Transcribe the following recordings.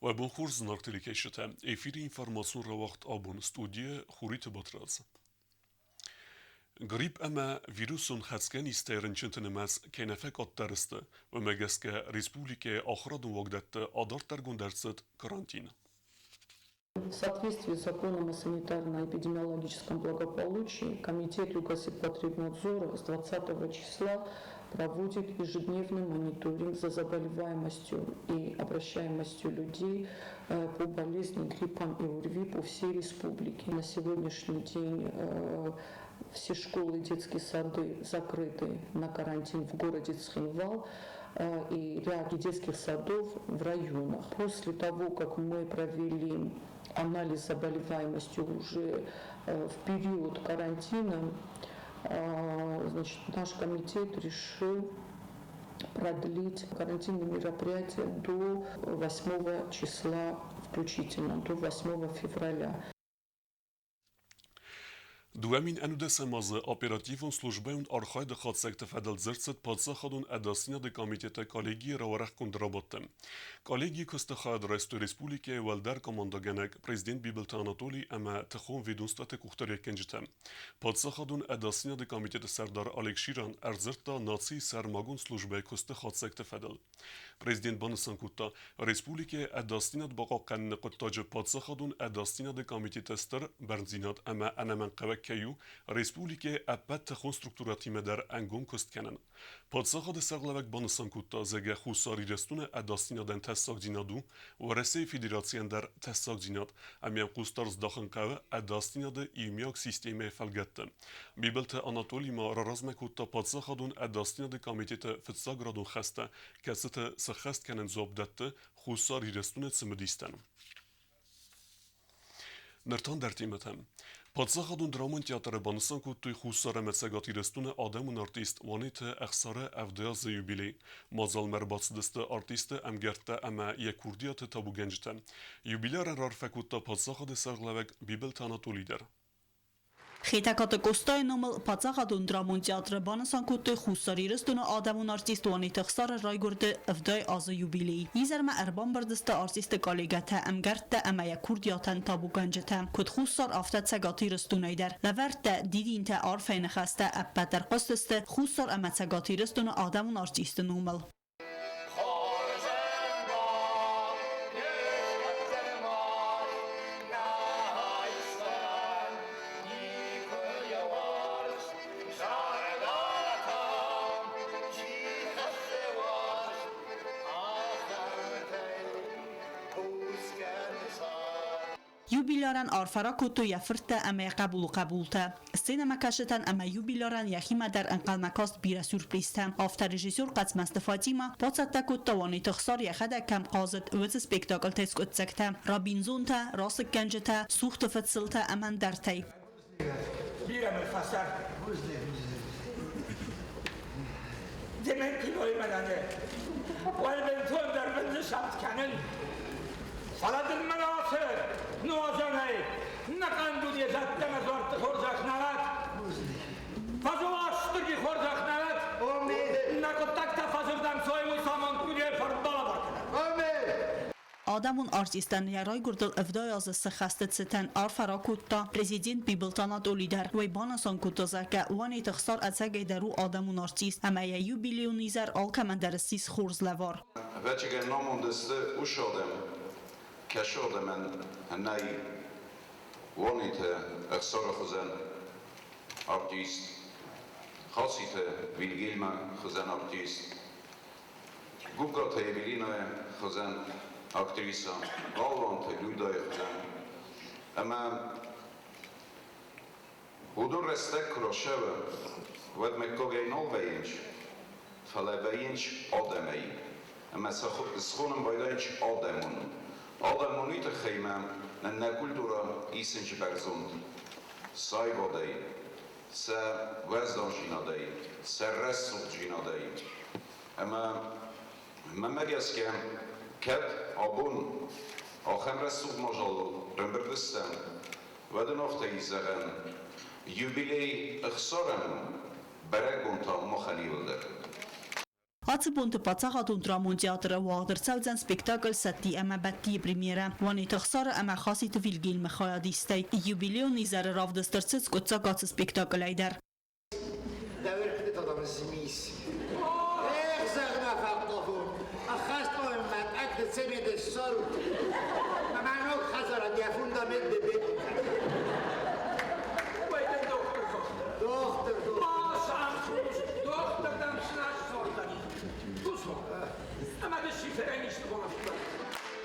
و بنخور زنارتلی کشته ایفیری اینفرماسیون را وقت آبون استودیه خوریت باتراز. گریب اما ویروسون خسکن استیرن چنتنماس که نفقات درسته و مگس که республике آخرادون وقت آدار ترگون درست карантин. В соответствии с законом о санитарно-эпидемиологическом благополучии Комитет Югосибпотребнадзора с 20 числа проводит ежедневный мониторинг за заболеваемостью и обращаемостью людей по болезни гриппом и ОРВИ по всей республике. На сегодняшний день все школы и детские сады закрыты на карантин в городе Цхинвал и ряд детских садов в районах. После того, как мы провели анализ заболеваемости уже в период карантина, значит, наш комитет решил продлить карантинные мероприятия до 8 числа включительно, до 8 февраля. دوامین انودس مازه اپراتیفون سلوجبهون آرخای دخات سکت فدل زرست پادسا خادون اداسینا ده کامیتیت کالگی راورخ کند رابطم. کالگی کست خواهد رئیس ریسپولیکه والدر کمانداگنک پرزیدنت بیبلت آناتولی اما تخون ویدونستات کوختاری کنجتم. پادسا خادون اداسینا ده کامیتیت سردار آلیک شیران ارزرت دا ناسی سرماگون سلوجبه کست خات سکت فدل. پرزیدنت بانسان کوتا ریسپولیکه اداسینا ده باقا قن قطاج پادسا خادون اداسینا ده کامیتیت استر برنزینات اما انمن قوک کیو ریسپولیکه ابد تخون سترکتوراتی مدر انگون کست کنن. پادساخ ده سرگلوک بانسان کوتا زگه خوصاری رستون اداسینا دن تساق دینادو و رسی فیدراسیان در تساق دیناد امیم قوستارز داخن قوه اداسینا ده ایمیاک سیستیمه فلگت. بیبلت آناتولی ما رازم کوتا پادساخ دون اداسینا ده کامیتیت فتساق رادون خسته کست سخست کنن زوبدت خوصاری رستون سمدیستن. نرتان در تیمتم. پادساخ دون درامون تیاتر بانسان کو توی خوصار مسگاتی رستون آدمون آرتیست وانیت اخسار افدیاز یوبیلی مازال مرباط دست آرتیست امگرته اما یک کردیات تابو گنجتن یوبیلار رار فکوتا پادساخ ده سرگلوک بیبل تاناتو لیدر Խեյթակատը կոստային ըմըլ պացաղադուն դրամուն տեատրը բանասան կուտը խուսարի ռստունը ադամուն արտիստ ուանի թխսարը ռայգորդը ըվդայ ազը յուբիլի։ Իզարմա ərban բրդստը արտիստը կալեգաթը əmgərtdə əməyə kurdiyyatən tabu գանջթə կուտ խուսար ավտացə գաթի ռստուն այդər լավերտə դիդինտə արվայնը խաստə əպպətər qostստը խուսար əməցə գաթի ռստունը ադամուն արտիստն ումըլ։ Юбиляран арфаракуту яфрта ама قبولته. سینما کشتن اما юбиляран یخیمه در انقلمکاست بیره سورپریسته. آفت رژیسور قسمست فاطیما پاست تکوت توانی تخصار یخده کم قازد وز سپیکتاکل تسکوت سکته. رابینزون تا راس کنجته سوخت فتسلته امن در تی. بیرم الفسر demek ki doymadanı والبنتون در بند شمس کنن صلاة المناصر نوازنه نقندو دیزد دمز ورد خورزاک نوید فضو آشترگی خورزاک نوید نکو تک تفضردم soymuş saman kudiye farbala bakına آدمون آرتیستان یارای گردل افدای از سخسته ستن آرفرا کوتا پرزیدنت بیبلتانات اولیدر وی بانسان کوتا زکه وانی تخسار از هگه درو آدمون آرتیست اما یوبیلیونیزر آلکمن درستیس خورز لوار وچگه نامون دسته اوش آدم کش آدمن هنای وانی ته اخسار خوزن آرتیست خاصی ته ویلگیلمن خوزن آرتیست گوگا ته ویلینای خوزن aktrisa, galvante ljudajevten. Ama udun restek kroşeve, vedme kogej novvejinç, falevejinç ademej. Ama schonem bajdajinç ademun. Ademun ite chejmem, na kultura isinç berzund. Sajvodej, se vezdanžinadej, se resurģinadej. Ama memeriaskem, Ked abun آخر رسول ماجال رنبردستان و دنافته ایزگن یوبیلی اخسارم برای گونتا مخالی ولد. Հացը բունտը պացաղատուն դրամուն տեատրը ուաղդրցավձան սպեկտակլ սատի əmə բəttiyi պրեմիերը, վանի թխսարը əmə խասի տվիլգիլ մխայադիստեյ, юбилеон իզարը ռավդստրցից կոցակացը սպեկտակլ այդər։ Доверхте тогда на семьи. Эх, загнафа плохо. А хаство им мат, а цеме де сору. Маманок хазара я фундамент бебе. Доктор. Doktordan sınav sordan. Kusma. Ama da şifren işte konuştular.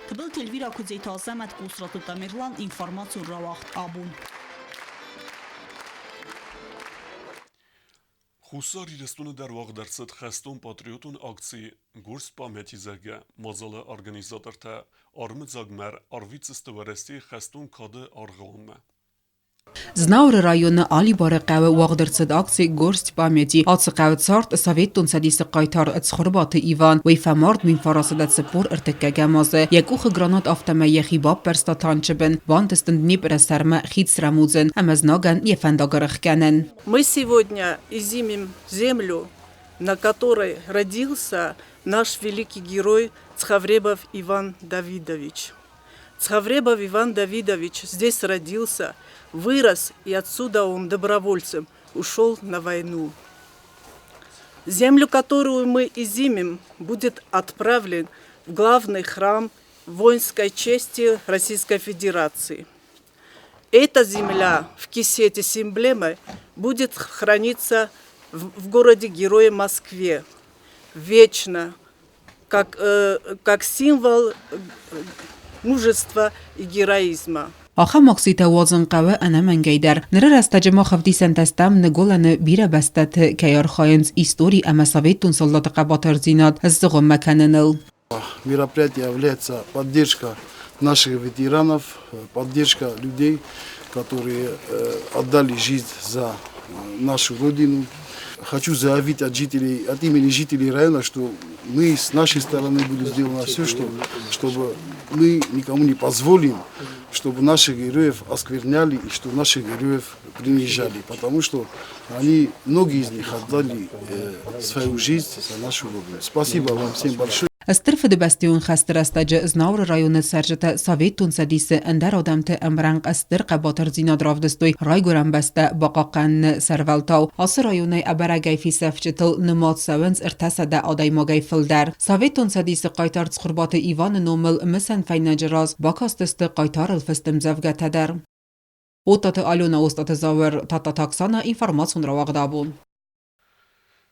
Թբլ թելվիր ակուձեի թազեմ այդ կուսրատուտամիրլան ինվորմացիու ռավաղտ աբուն։ Խուսար իրստունը դար վաղդարցըտ խեստոն պատրիոտուն ակցի գուրս պամետի զագը, մազալը արգանիզատր թե արմըձագմեր արվիցըստը վրեստի խեստոն կադը արգողում է։ Знауры районы Али Баракавы уагдырцыд акции горсть памяти ацыкавцарт Совет Тунсадисы кайтар цхурбаты Иван вейфамард минфарасыдат сыпор ыртыккагамазы якухы гранат автома ехибаб перстатанчыбын вантыстын Днепра сарма хитсрамузын амазнаган ефендагарыхканын. Мы сегодня изимем землю, на которой родился наш великий герой Цхавребов Иван Давидович. Цхавребов Иван Давидович здесь родился, вырос, и отсюда он добровольцем ушел на войну. Землю, которую мы изимем, будет отправлен в главный храм воинской чести Российской Федерации. Эта земля в кисете с эмблемой будет храниться в городе-герое Москве вечно, как символ мужества и героизма. آخه مقصیت وازن قوه انا منگیدر نره رستجما خفتی سنتستم نگولن بیره بستت کیار خاینز ایستوری اما سویتون سلطات قباتر زیناد از زغم مکننل. Мероприятие является поддержка наших ветеранов, поддержка людей, которые отдали жизнь за нашу родину. Хочу заявить от имени жителей района, что мы с нашей стороны будем сделать все, чтобы мы никому не позволим, чтобы наших героев оскверняли и чтобы наших героев принижали, потому что многие из них отдали свою жизнь за нашу родину. Спасибо вам всем большое. استرف دبستیون خستر استاج زناور رایون سرجت سویت تونسدیس اندر آدمت امرنگ استر قباتر زیناد رافدستوی رای گرم بسته باقاقن سرولتاو آس رایون ابرگی فی سفجتل نماد سونز ارتسد آدای ماگی فلدر سویت تونسدیس قایتار تخربات ایوان نومل مسن فینجراز باکاستست قایتار الفستم زفگت در اوتات آلونا استات زاور تاتا تاکسانا اینفرماسون را واقدابون.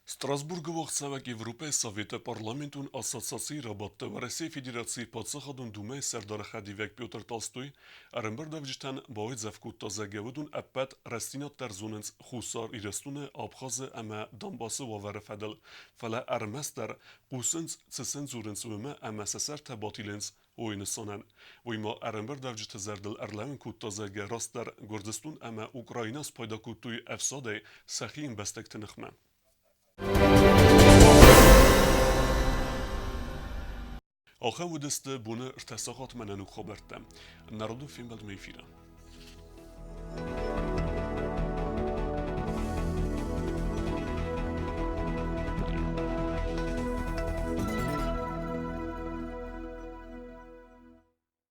Strasburg'ı vaxtsavak Evropa Совета Parlamentun Assotsiasiyi rabattı ve Россия Federatsiyi Patsakadun Dumay Serdar Khadivek Piotr Tolstoy Arınbırdavcıtan Boğaz Zafkutta Zagavudun Appet Rastinat Terzunens Xusar İrestune Abxazı Ama Dambası Vavere Fedel Fala Ermester Qusens Tsensenzurens Vime Ama Seser Tebatilens Oyunisanen Vima Arınbırdavcıtı Zerdil Erlevin Kutta Zaga Raster Gordistun Ama Ukraynas Payda Kuttuy Efsade Sahiyin Bestektinixme. آخه ودست بونه ارتساقات مننو خبرتم نرادو فیلم بلد میفیرم